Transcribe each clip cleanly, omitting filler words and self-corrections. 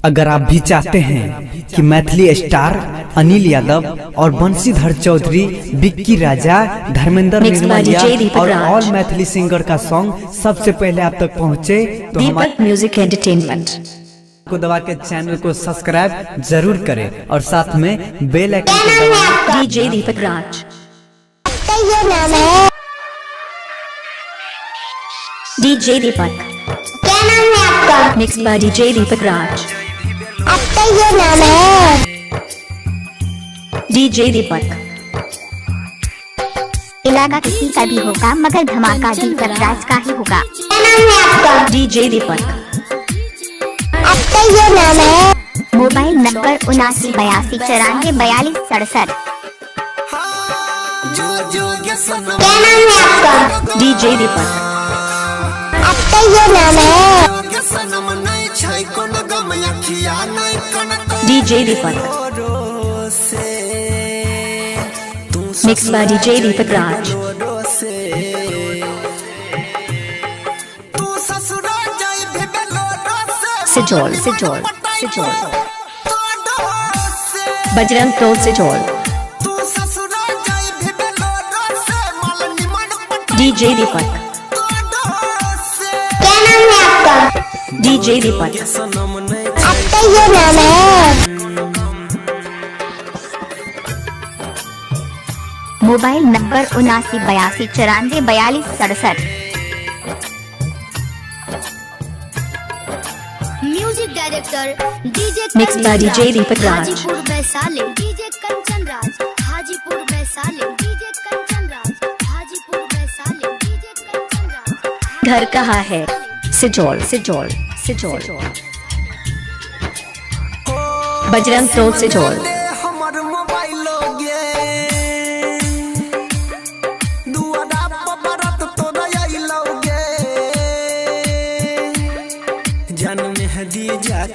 अगर आप भी चाहते हैं कि मैथिली स्टार अनिल यादव और बंशीधर चौधरी, विक्की राजा, धर्मेंद्र निर्मलिया और ऑल मैथिली सिंगर का सॉन्ग सबसे पहले आप तक पहुंचे तो दीपक म्यूजिक एंटरटेनमेंट को दबा के चैनल को सब्सक्राइब जरूर करें और साथ में बेल आइकन को दबाएं। डीजे दीपक राज, डीजे दीपक, क्या नाम है आपका? मिक्स बाय डीजे दीपक राज, आपका ये नाम है? डीजे दीपक। इलाका किसी का भी होगा मगर धमाका दीपक राज का ही होगा। क्या नाम है आपका? डीजे दीपक। आपका ये नाम है? Mobile number 7982944267। क्या नाम है आपका? डीजे दीपक। आपका ये नाम है? DJ Deepak. Mix by DJ Deepak Raj. सिजोल सिजोल सिजोल, बजरंग टोल सिजोल। डीजे दीपक। क्या नाम है आपका? डीजे दीपक। आपका ये नाम है? Mobile number 7982944267। Music director DJ mix by DJ Deepak Raj. Hajipur Vaishali, DJ Kanchan Raj, Hajipur Vaishali, DJ Kanchan Raj, Hajipur Vaishali, DJ Kanchan राज। घर कहाँ है? सिजोल सिजोल सिजोल, बजरंग टोल सिजोल।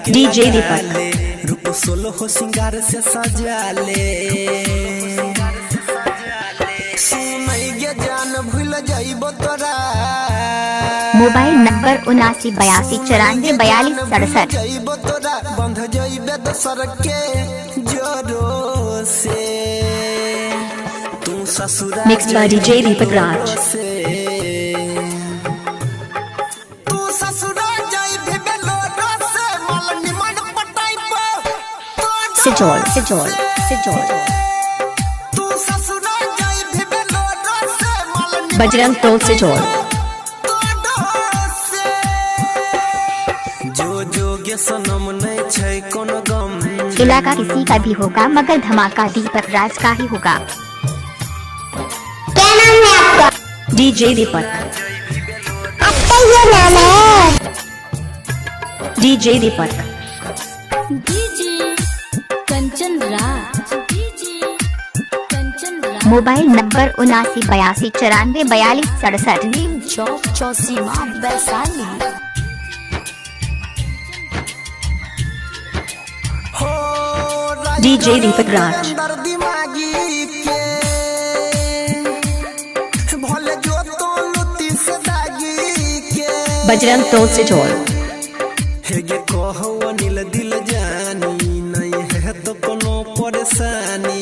डीजे दीपक। रूप सोलो हो सिंगार से सजा ले, सुनई गे जान भूल जाइबो तोरा। Mobile number 7982944267। जाइबो तोरा बंध जाइबे दोसर के जोरो से, तू ससुरा mix by DJ Deepak Raj. सिजोल सिजोल सिजोल, बजरंग टोल सिजोल। जो जो गे सनम नहीं छै कोनो गम। इलाका किसी का भी होगा मगर धमाका दीपक राज का ही होगा। क्या नाम है आपका? डीजे दीपक। आपका ये नाम है? DJ Deepak. DJ Kanchan Raj, DJ Kanchan Raj. Mobile number 7982944267। नीम चौक चौसीमा वैशाली। डीजे दीपक राज। दिमागी के भले जो तो लुटी से दागी के, बजरंग टोल सिजोल। हेगे कहो अनिल दिल जानी, नहीं है तो कोनो परेशानी।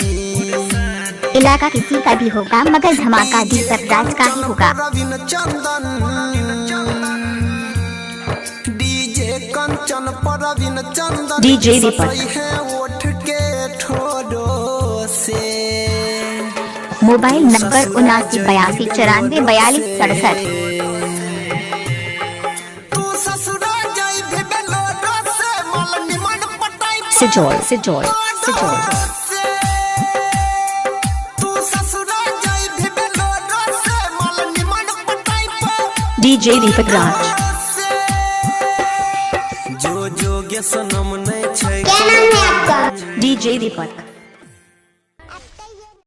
इलाका किसी का भी होगा मगर धमाका दीपक राज का ही होगा। रविन चंदन डीजे कंचन परवीन चंदन। डीजे दीपक। है उठ के ठोडो से, मोबाइल नंबर 7982944267। सिजोल सिजोल सिजोल, डीजे दीपक राज। जो जो गे सनम नहीं छै। क्या नाम है आपका? डीजे दीपक।